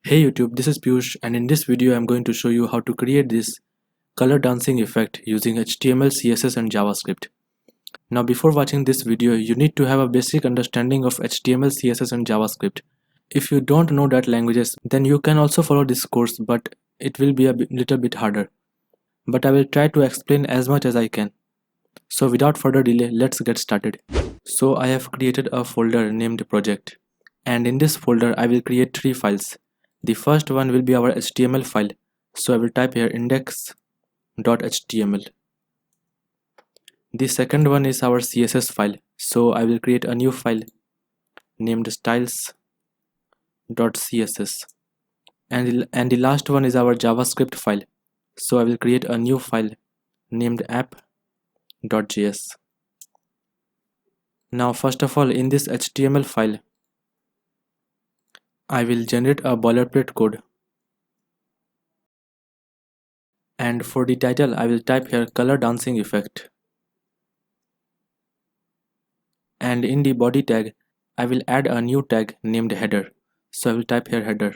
Hey YouTube, this is Piyush, and in this video I'm going to show you how to create this color dancing effect using HTML, CSS and JavaScript. Now before watching this video, you need to have a basic understanding of HTML, CSS and JavaScript. If you don't know that languages, then you can also follow this course, but it will be a little bit harder. But I will try to explain as much as I can. So without further delay, let's get started. So I have created a folder named project, and in this folder I will create three files. The first one will be our HTML file, so I will type here index.html. The second one is our CSS file, so I will create a new file named styles.css. And the last one is our JavaScript file, so I will create a new file named app.js. Now first of all, in this HTML file I will generate a boilerplate code, and for the title I will type here color dancing effect, and in the body tag I will add a new tag named header, so I will type here header,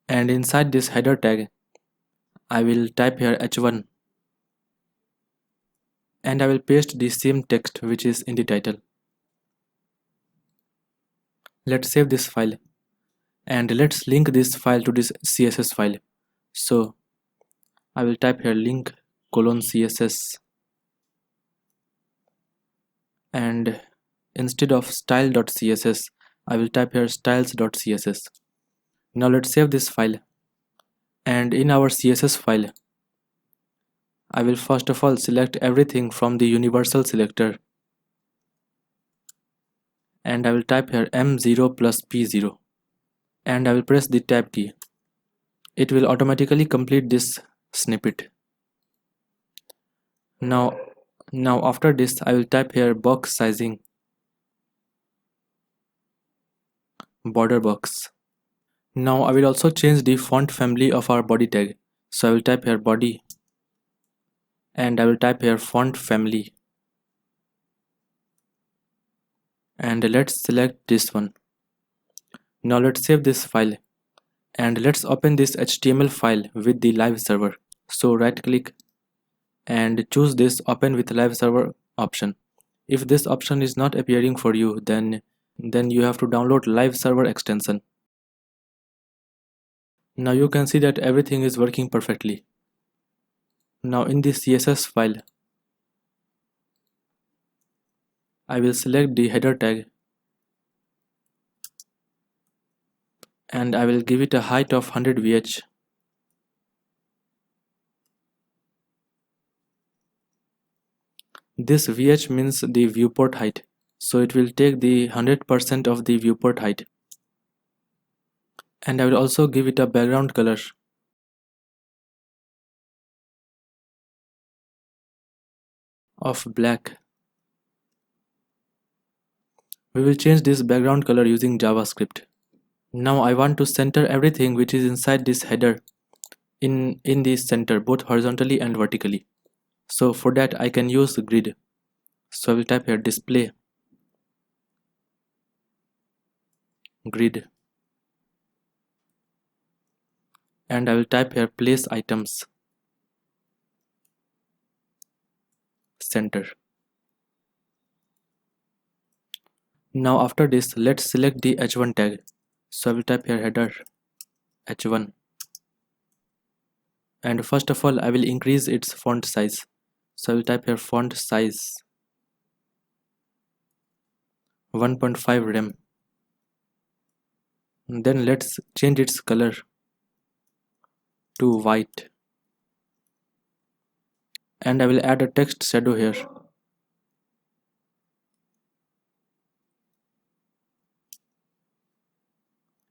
and inside this header tag I will type here h1, and I will paste the same text which is in the title. Let's save this file, and let's link this file to this CSS file. So I will type here link :css, and instead of style.css I will type here styles.css. Now let's save this file, and in our CSS file I will first of all select everything from the universal selector, and I will type here m0 plus p0, and I will press the tab key. It will automatically complete this snippet. Now after this I will type here box sizing border box. Now I will also change the font family of our body tag, so I will type here body, and I will type here font family, and let's select this one. Now let's save this file, and let's open this HTML file with the live server. So right click and choose this open with live server option. If this option is not appearing for you, then you have to download live server extension. Now you can see that everything is working perfectly. Now in the CSS file I will select the header tag, and I will give it a height of 100 VH. This VH means the viewport height, so it will take the 100% of the viewport height. And I will also give it a background color of black. We will change this background color using JavaScript. Now I want to center everything which is inside this header in the center, both horizontally and vertically. So for that I can use grid. So I will type here display grid, and I will type here place items center. Now after this let's select the h1 tag, so I will type here header h1, and first of all I will increase its font size, so I will type here font size 1.5 rem. Then let's change its color to white, and I will add a text shadow here,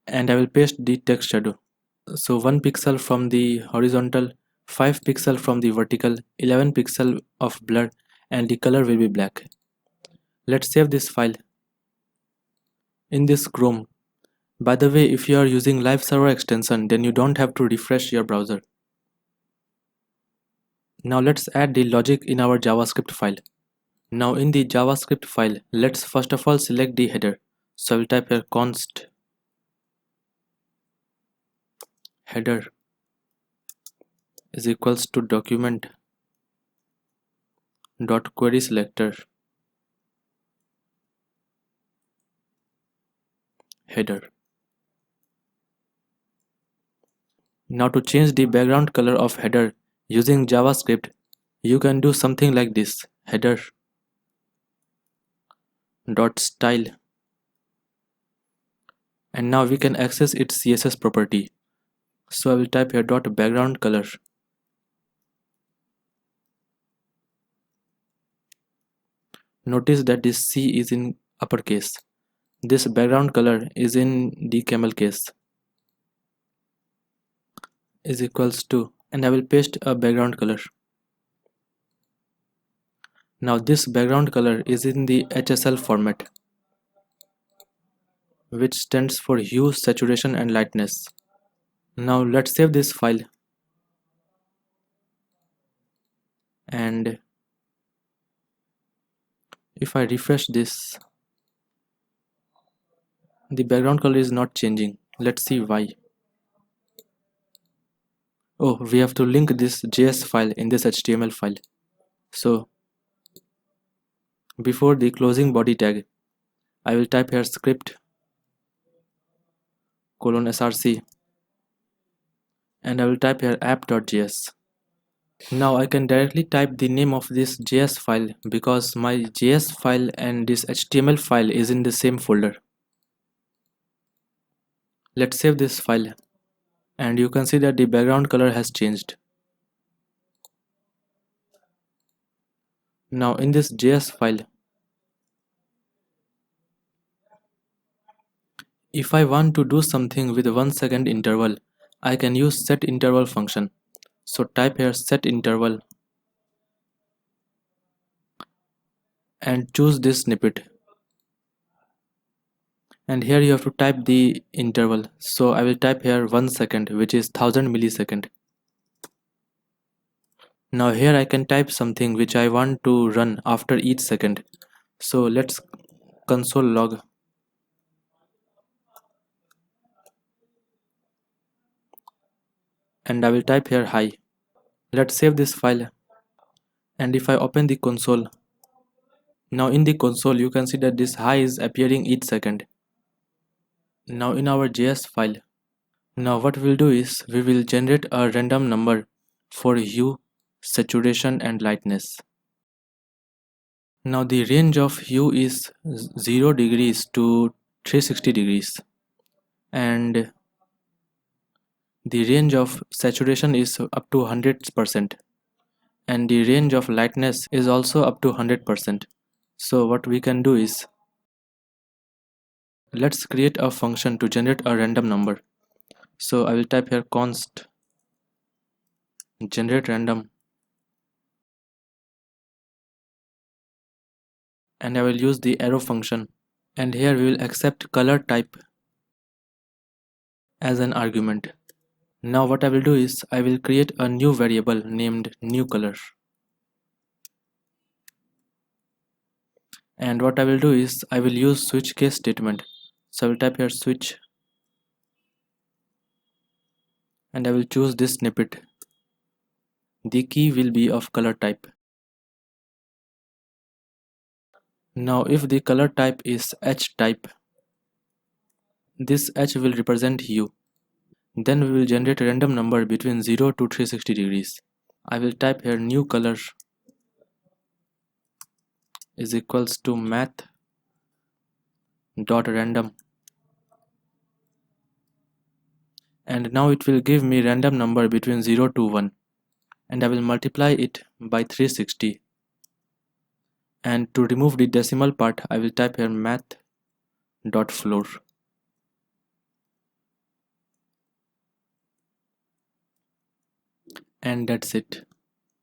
and I will paste the text shadow. So 1 pixel from the horizontal, 5 pixel from the vertical, 11 pixel of blur, and the color will be black. Let's save this file in this Chrome. By the way, if you are using live server extension, then you don't have to refresh your browser. Now let's add the logic in our JavaScript file. Now in the JavaScript file, let's first of all select the header. So I will type here const header is equals to document dot query selector header. Now to change the background color of header using JavaScript, you can do something like this: header dot style, and now we can access its CSS property. So I will type here dot background color. Notice that this C is in uppercase. This background color is in the camel case. Is equals to, and I will paste a background color. Now this background color is in the HSL format, which stands for hue, saturation and lightness. Now let's save this file, and if I refresh this, the background color is not changing. Let's see why. Oh, we have to link this JS file in this HTML file. So before the closing body tag, I will type here script :src, and I will type here app.js. Now I can directly type the name of this JS file because my JS file and this HTML file is in the same folder. Let's save this file, and you can see that the background color has changed. Now in this JS file, if I want to do something with 1 second interval, I can use set interval function. So type here set interval and choose this snippet. And here you have to type the interval. So I will type here 1 second, which is 1000 millisecond. Now here I can type something which I want to run after each second. So let's console log, and I will type here hi. Let's save this file, and if I open the console, now in the console you can see that this hi is appearing each second. Now in our JS file, now what we'll do is we will generate a random number for hue, saturation and lightness. Now the range of hue is 0 degrees to 360 degrees, and the range of saturation is up to 100%, and the range of lightness is also up to 100%. So what we can do is, let's create a function to generate a random number. So I will type here const generate random, and I will use the arrow function, and here we will accept color type as an argument. Now what I will do is I will create a new variable named new color, and what I will do is I will use switch case statement. So I will type here switch, and I will choose this snippet. The key will be of color type. Now if the color type is H type, this H will represent hue. Then we will generate a random number between 0 to 360 degrees. I will type here new color is equals to math dot random, and now it will give me random number between 0 to 1, and I will multiply it by 360, and to remove the decimal part I will type here math dot floor, and that's it.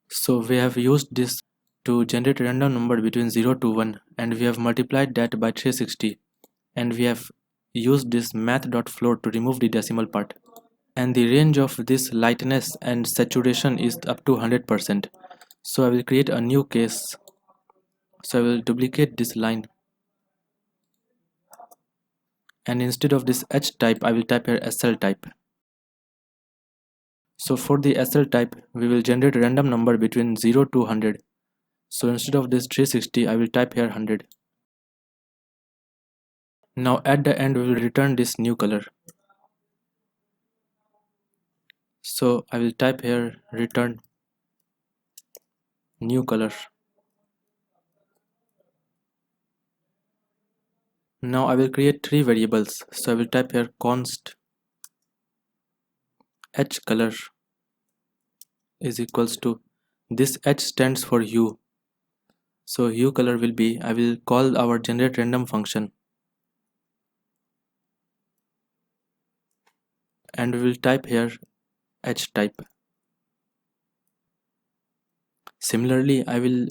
So we have used this to generate a random number between 0 to 1, and we have multiplied that by 360, and we have used this math.float to remove the decimal part, and the range of this lightness and saturation is up to 100%. So I will create a new case. So I will duplicate this line, and instead of this H type I will type here SL type. So for the SL type we will generate a random number between 0 to 100. So instead of this 360 I will type here 100. Now at the end we will return this new color. So I will type here return new color. Now I will create three variables. So I will type here const h color is equals to, this h stands for hue. So hue color will be, I will call our generate random function and we will type here h type. Similarly, I will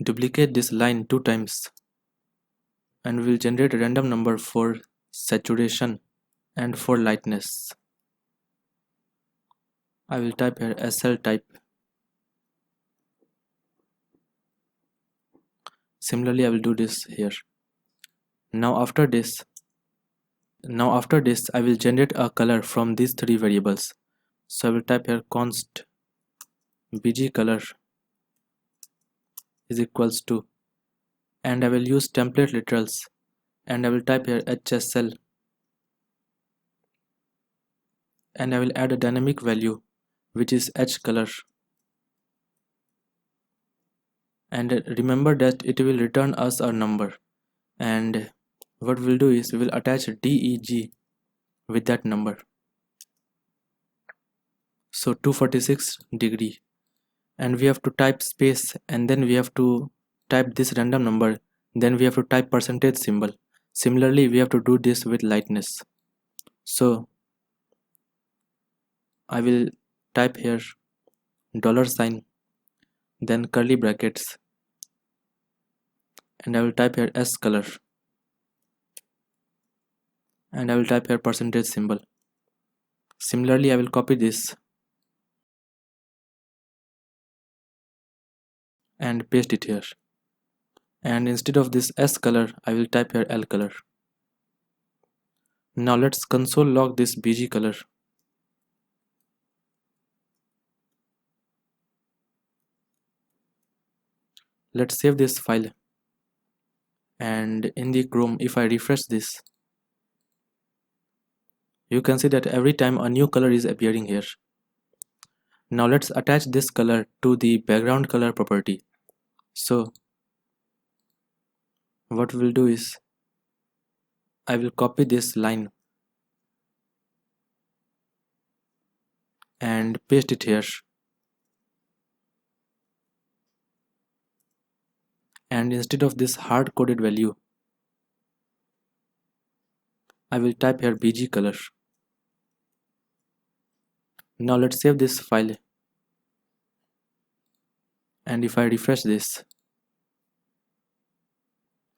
duplicate this line 2 times and we will generate a random number for saturation and for lightness. I will type here SL type. Similarly, I will do this here. Now after this I will generate a color from these three variables. So I will type here const bg color is equals to, and I will use template literals and I will type here HSL and I will add a dynamic value which is h color, and remember that it will return us a number, and what we'll do is we will attach DEG with that number. So 246 degree, and we have to type space and then we have to type this random number, then we have to type percentage symbol. Similarly we have to do this with lightness. So I will type here $, then curly brackets, and I will type here S color and I will type here percentage symbol. Similarly I will copy this and paste it here, and instead of this S color I will type here L color. Now let's console log this BG color. Let's save this file, and in the Chrome if I refresh this, you can see that every time a new color is appearing here. Now let's attach this color to the background color property. So what we'll do is I will copy this line and paste it here, and instead of this hard-coded value I will type here BG color. Now let's save this file, and if I refresh this,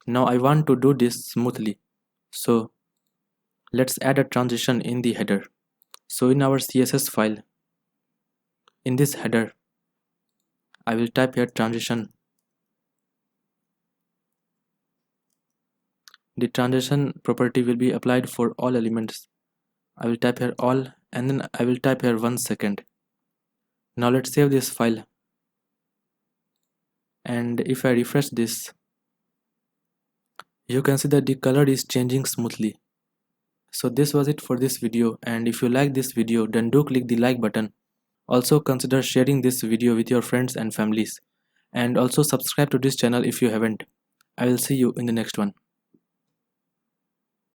now I want to do this smoothly, so let's add a transition in the header. So in our CSS file, in this header I will type here transition. The transition property will be applied for all elements. I will type here all and then I will type here 1 second. Now let's save this file, and if I refresh this, you can see that the color is changing smoothly. So this was it for this video, and if you like this video then do click the like button. Also consider sharing this video with your friends and families, and also subscribe to this channel if you haven't. I will see you in the next one.